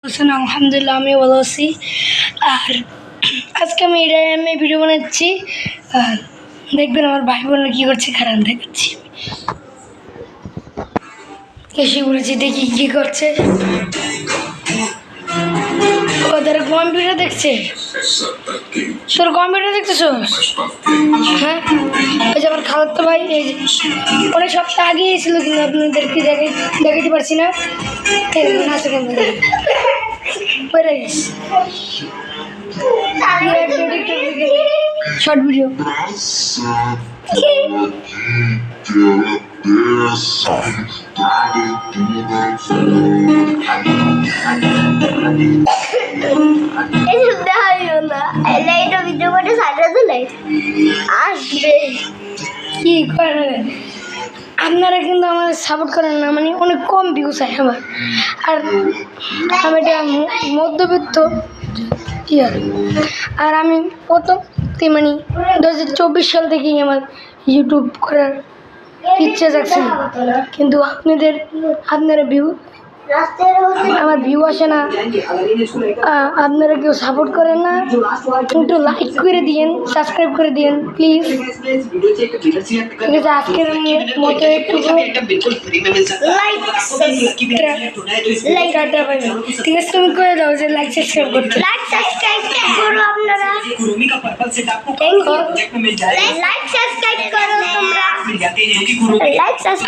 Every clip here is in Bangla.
আলহামদুলিল্লাহ আমি ভালো আছি। আর আজকে আমি ভিডিও বানাচ্ছি। দেখবেন আমার ভাই বোনরা কী করছে, খারাপ দেখাচ্ছি। এসে বলেছি, দেখি কী করছে। ওদের কম্পিউটার দেখছে। তোর কম্পিউটার দেখতেছ? হ্যাঁ, ওই যে আমার খালাতো ভাই অনেক সপ্তাহ আগে এসেছিল, কিন্তু আপনাদেরকে দেখাতে পারছি না। Short video. কি করে আপনারা কিন্তু আমাদের সাপোর্ট করেন না, মানে অনেক কম ভিউজ হয় আমার। আর আমি এটা মধ্যবিত্ত আর আমি প্রথম মানে 2024 সাল থেকেই আমার ইউটিউব করার ইচ্ছে জাগছিল, কিন্তু আপনারা আমার ভিউ আসে না, আপনারা কেউ সাপোর্ট করেন না। একটু লাইক করে দিয়েন, সাবস্ক্রাইব করে দিয়েন প্লিজ। ঠিক আছে, আজকের মতো একটু ঠিক আছে, তুমি করে দাও যে লাইক সাবস্ক্রাইব করতে।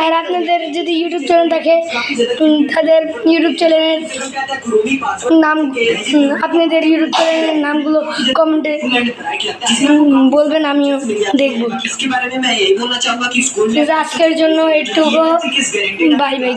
আর আপনাদের যদি ইউটিউব চ্যানেল থাকে, তাদের ইউটিউব চ্যানেলের নাম, আপনাদের ইউটিউব চ্যানেলের নামগুলো কমেন্টে বলবেন, আমিও দেখবো। আজকের জন্য একটু বাই বাই।